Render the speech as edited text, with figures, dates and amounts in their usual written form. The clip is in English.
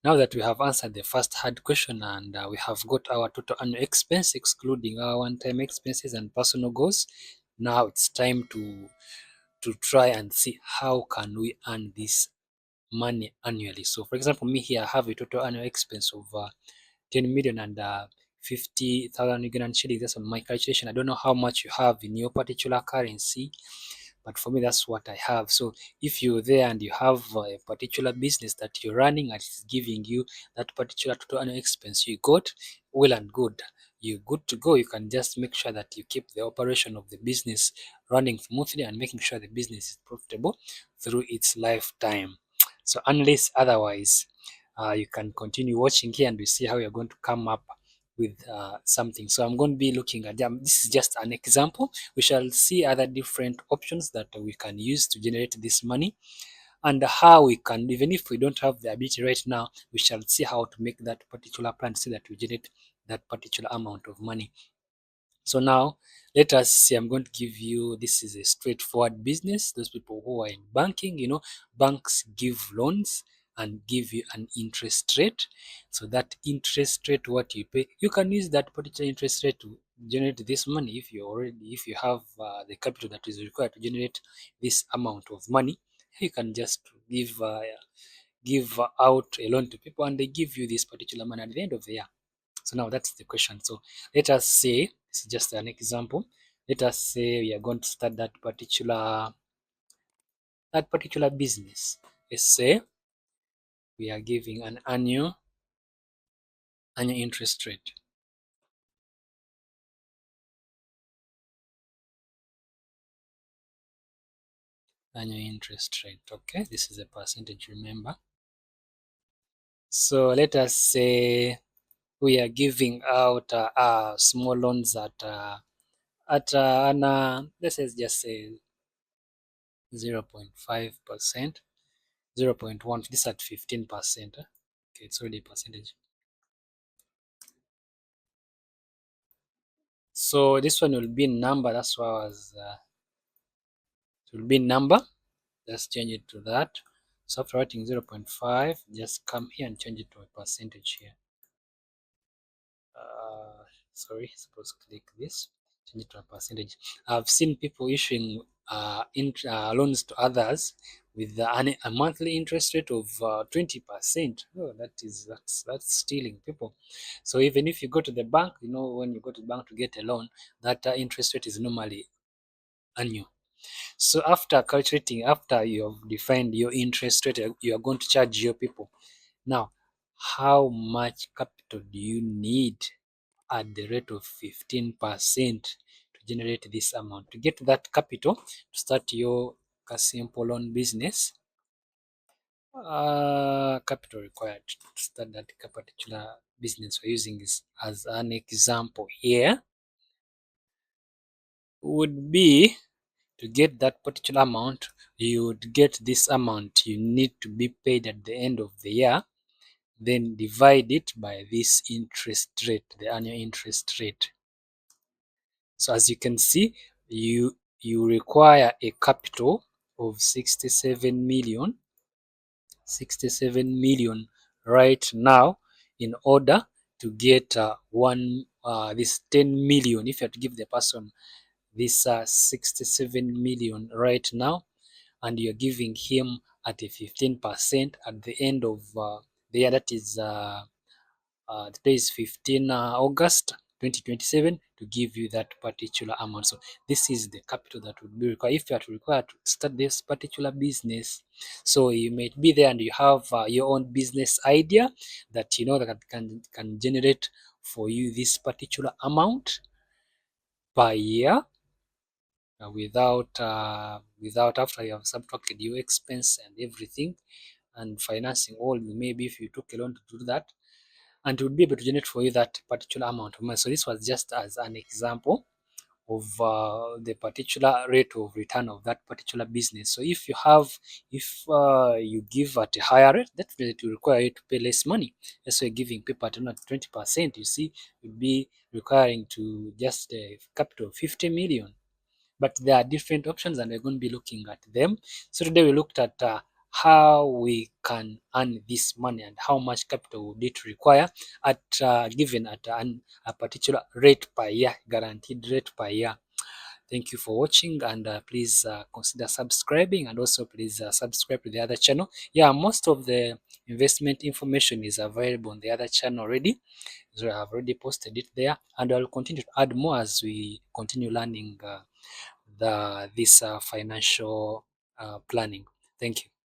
Now that we have answered the first hard question and we have got our total annual expense, excluding our one-time expenses and personal goals, now it's time to try and see how can we earn this money annually. So for example, me here, I have a total annual expense of 10 million and 50,000 Ugandan shillings. That's on my calculation. I don't know how much you have in your particular currency, but for me, that's what I have. So if you're there and you have a particular business that you're running and it's giving you that particular total annual expense you got, well and good. You're good to go. You can just make sure that you keep the operation of the business running smoothly and making sure the business is profitable through its lifetime. So unless otherwise, you can continue watching here and we see how you're going to come up with something. So I'm going to be looking at them. This is just an example. We shall see other different options that we can use to generate this money and how we can, even if we don't have the ability right now, we shall see how to make that particular plan so that we generate that particular amount of money. So now let us see, I'm going to give you, this is a straightforward business. Those people who are in banking, banks give loans and give you an interest rate. So that interest rate, what you pay, you can use that particular interest rate to generate this money if if you have the capital that is required to generate this amount of money. You can just give out a loan to people and they give you this particular money at the end of the year. So now that's the question. So let us say, this is just an example. Let us say we are going to start that particular business. Let's say we are giving an annual interest rate. Annual interest rate. Okay, this is a percentage, remember. So let us say we are giving out small loans let's just say 0.5%, 0.1. This at 15%. Okay, it's already a percentage. So this one will be number. That's why it will be number. Just change it to that. So after writing 0.5, just come here and change it to a percentage here. Sorry, suppose click this, change it to a percentage. I've seen people issuing loans to others with a monthly interest rate of 20%. Oh, that's stealing people. So even if you go to the bank, when you go to the bank to get a loan, that interest rate is normally annual. So after calculating, after you have defined your interest rate, you are going to charge your people. Now, how much capital do you need at the rate of 15% to generate this amount? To get that capital to start your simple loan business, capital required to start that particular business we're using this as an example here would be, to get that particular amount, you would get this amount you need to be paid at the end of the year, then divide it by this interest rate, the annual interest rate. So as you can see, you require a capital of 67 million right now in order to get this 10 million. If you have to give the person this 67 million right now, and you're giving him at a 15% at the end of the year, that is today is 15 August 2027, to give you that particular amount. So this is the capital that would be required if you are to require to start this particular business. So you may be there and you have your own business idea that that can generate for you this particular amount per year, without after you have subtracted your expense and everything and financing all, maybe if you took a loan to do that, and it would be able to generate for you that particular amount of money. So this was just as an example of the particular rate of return of that particular business. So if you give at a higher rate, that will require you to pay less money. That's why giving people at 20%, you see, you'd be requiring to just a capital of 50 million. But there are different options and we're going to be looking at them. So today we looked at how we can earn this money and how much capital would it require at given at a particular rate per year, guaranteed rate per year. Thank you for watching, and please consider subscribing, and also please subscribe to the other channel. Yeah, most of the investment information is available on the other channel already. So I have already posted it there, and I'll continue to add more as we continue learning this financial planning. Thank you.